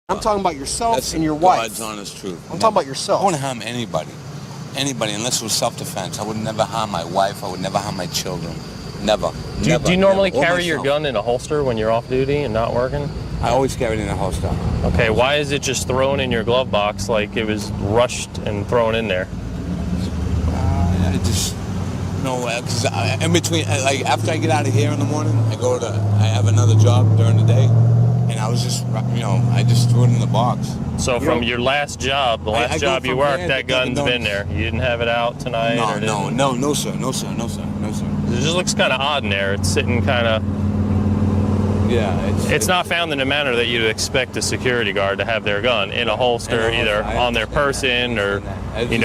I'm talking about yourself That's and your wife. God's honest truth. I'm talking about yourself. I wouldn't harm anybody, unless it was self-defense. I would never harm my wife. I would never harm my children. Never. Do you normally never. Or carry your myself. gun in a holster when you're off duty and not working? I always carry it in a holster. Okay, why is it just thrown in your glove box like it was rushed and thrown in there? I just because in between, like after I get out of here in the morning, I have another job during the day, and I was just I just threw it in the box. So from your last job, the last job you worked, that gun's been there. You didn't have it out tonight? No, sir. It just looks kind of odd in there. It's sitting kind of... Yeah, it's not found in a manner that you'd expect a security guard to have their gun in a holster, either on their person or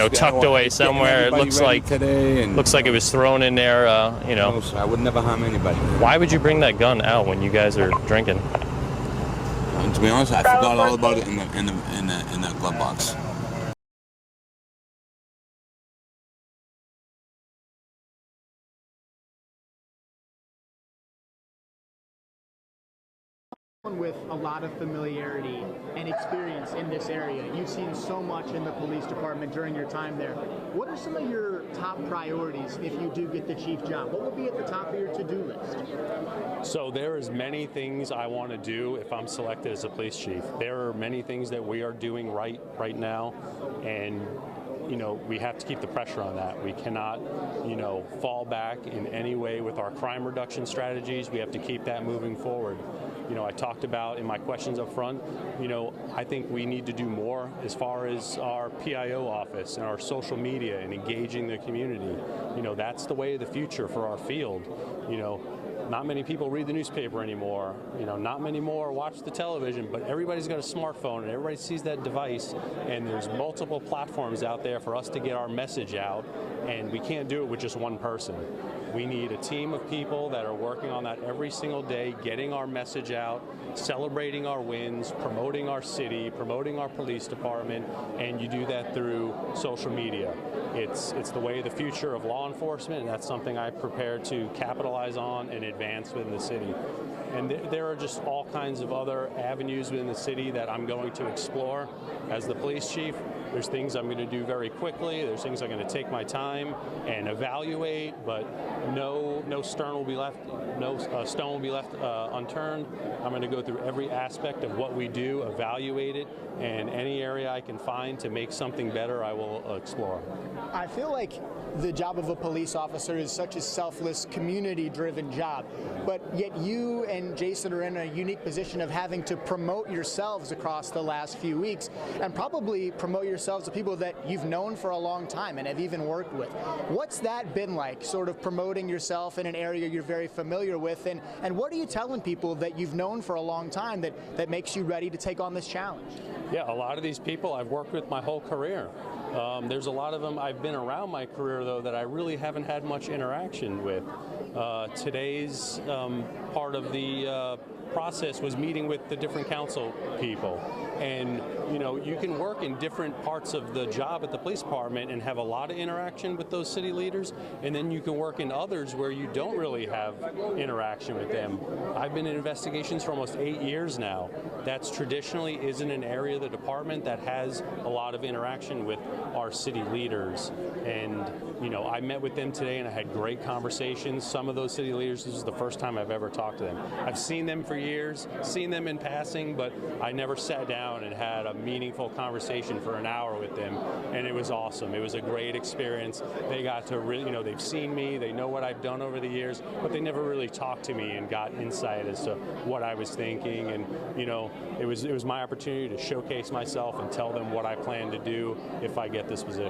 tucked away somewhere. It looks like it was thrown in there. No, sir, I would never harm anybody. Why would you bring that gun out when you guys are drinking? And to be honest, I forgot all about it in the glove box. With a lot of familiarity and experience in this area. You've seen so much in the police department during your time there. What are some of your top priorities if you do get the chief job? What will be at the top of your to-do list? So there is many things I want to do if I'm selected as a police chief. There are many things that we are doing right now, and we have to keep the pressure on that. We cannot, fall back in any way with our crime reduction strategies. We have to keep that moving forward. I talked about in my questions up front, I think we need to do more as far as our PIO office and our social media and engaging the community. That's the way of the future for our field. Not many people read the newspaper anymore. Not many more watch the television, but everybody's got a smartphone and everybody sees that device, and there's multiple platforms out there for us to get our message out, and we can't do it with just one person. We need a team of people that are working on that every single day, getting our message out, celebrating our wins, promoting our city, promoting our police department, and you do that through social media. It's the way of the future of law enforcement, and that's something I prepare to capitalize on and advance within the city. And there are just all kinds of other avenues within the city that I'm going to explore as the police chief. There's things I'm going to do very quickly. There's things I'm going to take my time and evaluate, but no stone will be left unturned. I'm going to go through every aspect of what we do, evaluate it, and any area I can find to make something better, I will explore. I feel like the job of a police officer is such a selfless, community-driven job, but yet you and Jason are in a unique position of having to promote yourselves across the last few weeks, and probably promote yourselves to people that you've known for a long time and have even worked with. What's that been like, sort of promoting yourself in an area you're very familiar with, and what are you telling people that you've known for a long time that makes you ready to take on this challenge? Yeah, a lot of these people I've worked with my whole career. There's a lot of them I've been around my career, though, that I really haven't had much interaction with. Today's part of the process was meeting with the different council people. And, you can work in different parts of the job at the police department and have a lot of interaction with those city leaders, and then you can work in others where you don't really have interaction with them. I've been in investigations for almost 8 years now. That's traditionally isn't an area of the department that has a lot of interaction with our city leaders. And, I met with them today and I had great conversations. Some of those city leaders, this is the first time I've ever talked to them. I've seen them for years, seen them in passing, but I never sat down and had a meaningful conversation for an hour with them, and it was awesome. It was a great experience. They got to really, they've seen me, they know what I've done over the years, but they never really talked to me and got insight as to what I was thinking, and it was my opportunity to showcase myself and tell them what I plan to do if I get this position.